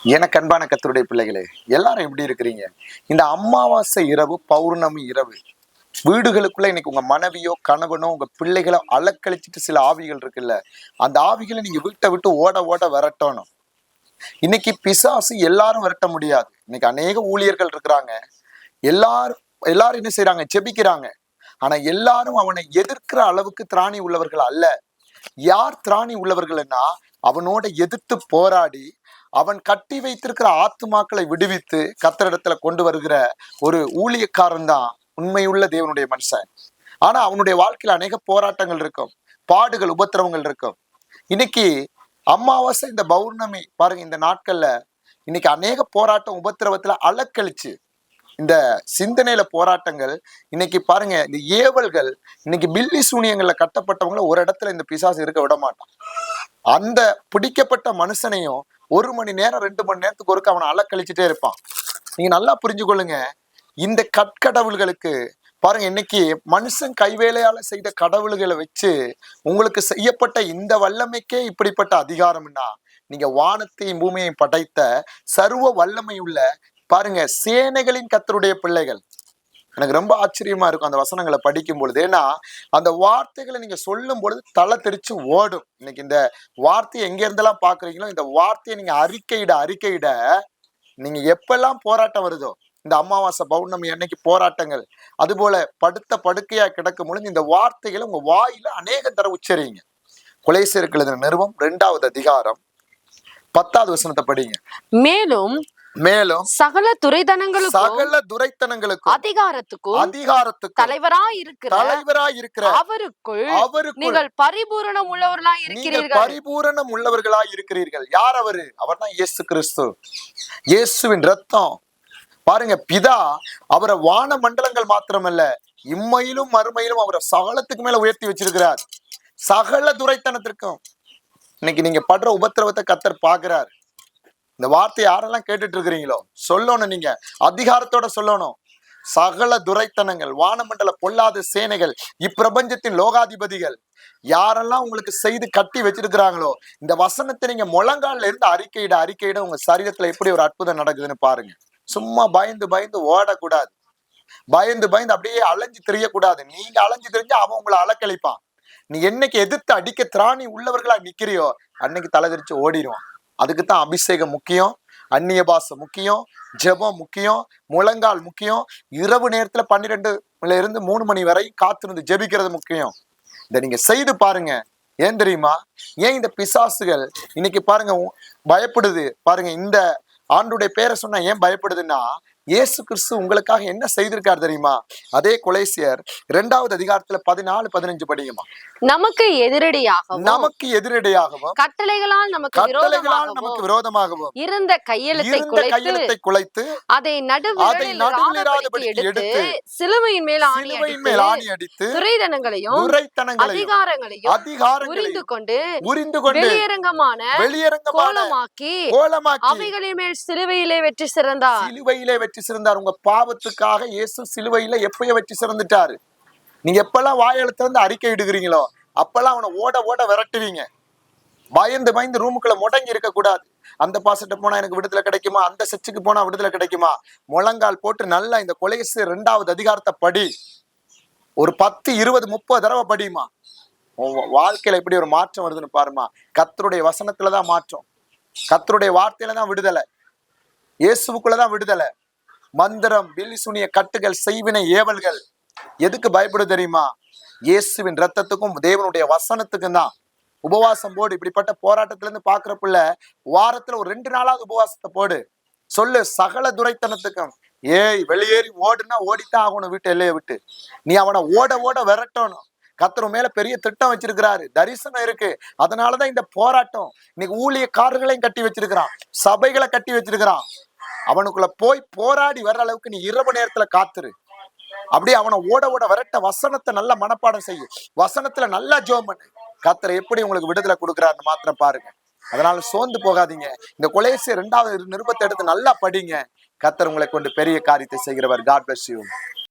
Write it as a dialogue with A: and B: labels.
A: எனக்கு அன்பான கர்த்தருடைய பிள்ளைகளே, எல்லாரும் எப்படி இருக்கிறீங்க? இந்த அமாவாசை இரவு, பௌர்ணமி இரவு வீடுகளுக்குள்ள இன்னைக்கு உங்க மனைவியோ கணவனோ உங்க பிள்ளைகளோ அலக்கழிச்சிட்டு சில ஆவிகள் இருக்குல்ல, அந்த ஆவிகளை நீங்க வீட்டை விட்டு ஓட ஓட விரட்டணும். இன்னைக்கு பிசாசு எல்லாரும் விரட்ட முடியாது. இன்னைக்கு அநேக ஊழியர்கள் இருக்கிறாங்க. எல்லாரும் எல்லாரும் என்ன செய்யறாங்க? ஜெபிக்கிறாங்க. ஆனா எல்லாரும் அவனை எதிர்க்கிற அளவுக்கு திராணி உள்ளவர்கள் அல்ல. யார் திராணி உள்ளவர்கள்னா, அவனோட எதிர்த்து போராடி அவன் கட்டி வைத்திருக்கிற ஆத்துமாக்களை விடுவித்து கர்த்தரிடத்துல கொண்டு வருகிற ஒரு ஊழியக்காரன் தான் உண்மையுள்ள தேவனுடைய மனுஷன். ஆனா அவனுடைய வாழ்க்கையில அநேக போராட்டங்கள் இருக்கும், பாடுகள், உபத்திரவங்கள் இருக்கும். இன்னைக்கு அமாவாசை, இந்த பௌர்ணமி பாருங்க, இந்த நாட்கள்ல இன்னைக்கு அநேக போராட்டம் உபத்திரவத்துல அலக்கழிச்சு இந்த சிந்தனையில போராட்டங்கள். இன்னைக்கு பாருங்க, இந்த ஏவல்கள், இன்னைக்கு பில்லி சூனியங்கள்ல கட்டப்பட்டவங்கள ஒரு இடத்துல இந்த பிசாசு இருக்க விட மாட்டான். அந்த பிடிக்கப்பட்ட மனுஷனையும் 1 மணி நேரம் 2 மணி நேரத்துக்கு ஒருக்க அவனை அலக்கழிச்சுட்டே இருப்பான். நீங்க நல்லா புரிஞ்சுக்கொள்ளுங்க. இந்த கட்கடவுள்களுக்கு பாருங்க, இன்னைக்கு மனுஷன் கைவேலையால செய்த கடவுள்களை வச்சு உங்களுக்கு செய்யப்பட்ட இந்த வல்லமைக்கே இப்படிப்பட்ட அதிகாரம்னா, நீங்க வானத்தையும் பூமியையும் படைத்த சர்வ வல்லமை உள்ள பாருங்க சேனைகளின் கர்த்தருடைய பிள்ளைகள். எனக்கு ரொம்ப ஆச்சரியமா இருக்கும் அந்த வசனங்களை படிக்கும் பொழுது. ஏன்னா அந்த வார்த்தைகளை நீங்க சொல்லும் பொழுது தலை தெரிச்சு ஓடும். இன்னைக்கு இந்த வார்த்தையை எங்க இருந்தெல்லாம் பாக்குறீங்களோ, இந்த வார்த்தையை நீங்க அறிக்கையிட நீங்க எப்பெல்லாம் போராட்டம் வருதோ, இந்த அமாவாசை பௌர்ணமி அன்னைக்கு போராட்டங்கள், அது போல படுத்த படுக்கையா கிடக்கும் பொழுது இந்த வார்த்தைகளை உங்க வாயில அநேக தர உச்சரிங்க. கொலைசேருக்கு எழுதின நிருபம் 2வது அதிகாரம் 10வது வசனத்தை படிங்க.
B: மேலும்
A: மேலும்
B: சகல
A: துரைத்தனங்களுக்கும்
B: அதிகாரத்துக்கும் தலைவராய்
A: இருக்கிற
B: அவருக்குள் நீங்கள் பரிபூரணம்
A: உள்ளவர்களாய் இருக்கிறீர்கள். யார் அவரு? அவர் தான் இயேசு கிறிஸ்து. இயேசுவின் ரத்தம் பாருங்க, பிதா அவரை வான மண்டலங்கள் மாத்திரமல்ல, இம்மையிலும் மறுமையிலும் அவரை சகலத்துக்கு மேல உயர்த்தி வச்சிருக்கிறார். சகல துரைத்தனத்திற்கும் இன்னைக்கு நீங்க படுற உபத்திரவத்தை கர்த்தர் பாக்குறார். இந்த வார்த்தையை யாரெல்லாம் கேட்டுட்டு இருக்கிறீங்களோ சொல்லணும், நீங்க அதிகாரத்தோட சொல்லணும். சகல துரைத்தனங்கள், வானமண்டல பொல்லாத சேனைகள், இப்பிரபஞ்சத்தின் லோகாதிபதிகள் யாரெல்லாம் உங்களுக்கு செய்து கட்டி வச்சிருக்கிறாங்களோ, இந்த வசனத்தை நீங்க முழங்கால்ல இருந்து அறிக்கையிட உங்க சரீரத்துல எப்படி ஒரு அற்புதம் நடக்குதுன்னு பாருங்க. சும்மா பயந்து பயந்து ஓடக்கூடாது, பயந்து அப்படியே அலைஞ்சு தெரியக்கூடாது. நீங்க அலைஞ்சு தெரிஞ்சா அவன் உங்களை அலக்களிப்பான். நீ என்னைக்கு எதிர்த்து அடிக்க திராணி உள்ளவர்களா நிக்கிறியோ அன்னைக்கு தலைதெரிச்சு ஓடிடுவான். அதுக்குத்தான் அபிஷேகம் முக்கியம், அந்நிய பாஷை முக்கியம், ஜெபம் முக்கியம், முழங்கால் முக்கியம், இரவு நேரத்துல 12 இருந்து 3 மணி வரை காத்திருந்து ஜெபிக்கிறது முக்கியம். இதை நீங்க செய்து பாருங்க. ஏன் தெரியுமா? ஏன் இந்த பிசாசுகள் இன்னைக்கு பாருங்க பயப்படுது? பாருங்க, இந்த ஆண்டுடைய பேரை சொன்னா ஏன் பயப்படுதுன்னா, இயேசு கிறிஸ்து உங்களுக்காக என்ன செய்திருக்கார் தெரியுமா? அதே கொலைசியர் 2வது அதிகாரத்துல 14, 15 படியுமா.
B: நமக்கு எதிரடையாகவும்
A: கட்டளைகளால் நமக்கு விரோதமாகவும்
B: இருந்த கையெழுத்தை குலைத்து அதை நடுவிராதபடி எடுத்து சிலுவையின் மேல் ஆணி அடித்து துரைத்தனங்களையும் அதிகாரங்களையும் உரிந்து கொண்டு வெளியரங்கமான கோலமாக்கி அவைகளின் மேல் சிலுவையிலே வெற்றி சிறந்தார். உங்க பாவத்துக்காக இயேசு சிலுவையில எப்பயோ வெற்றி சிறந்துட்டாரு. நீங்க எப்பெல்லாம் வாயெழுத்து வந்து அறிக்கை இடுகிறீங்களோ அப்பெல்லாம் அவனை ஓட ஓட விரட்டுவீங்க. பயந்து ரூமுக்குள்ள முடங்கி இருக்க கூடாது. அந்த பாசட்ட போனா எனக்கு விடுதலை கிடைக்குமா, அந்த சர்ச்சுக்கு போனா விடுதலை கிடைக்குமா, முழங்கால் போட்டு நல்லா இந்த கொலைசேர் 2வது அதிகாரத்தை படி. ஒரு 10, 20, 30 தடவை படியுமா. வாழ்க்கையில எப்படி ஒரு மாற்றம் வருதுன்னு பாருமா. கர்த்தருடைய வசனத்துலதான் மாற்றம், கர்த்தருடைய வார்த்தையில தான் விடுதலை, இயேசுக்குள்ளதான் விடுதலை. மந்திரம், பில்லி சூனிய கட்டுகள், செய்வினை, ஏவல்கள் எதுக்கு பயப்படு தெரியுமா? இயேசுவின் ரத்தத்துக்கும் தேவனுடைய வசனத்துக்கும் தான். உபவாசம் போடு. இப்படிப்பட்ட போராட்டத்துல இருந்து பாக்குறப்புள்ள வாரத்துல ஒரு 2 நாளாவது உபவாசத்தை போடு. சொல்லு சகல துரைத்தனத்துக்கும். வெளியேறி ஓடுனா ஓடித்தான் ஆகணும் வீட்டு எல்லையை விட்டு. நீ அவனை ஓட ஓட விரட்டணும். கர்த்தர் மேல பெரிய திட்டம் வச்சிருக்கிறாரு, தரிசனம் இருக்கு. அதனாலதான் இந்த போராட்டம். இன்னைக்கு ஊழியக்காரர்களையும் கட்டி வச்சிருக்கிறான், சபைகளை கட்டி வச்சிருக்கிறான். அவனுக்குள்ள போய் போராடி வர்ற அளவுக்கு நீ இரவு நேரத்துல காத்துரு. அப்படியே அவனை ஓட ஓட விரட்ட வசனத்தை நல்லா மனப்பாடம் செய்யும், வசனத்துல நல்லா ஜெபம் பண்ணு. கர்த்தர் எப்படி உங்களுக்கு விடுதலை கொடுக்குறாருன்னு மாத்திரம் பாருங்க. அதனால சோர்ந்து போகாதீங்க. இந்த கொலைசேர் 2வது நிருபத்தை எடுத்து நல்லா படிங்க. கர்த்தர் உங்களை கொண்டு பெரிய காரியத்தை செய்கிறவர். God bless you.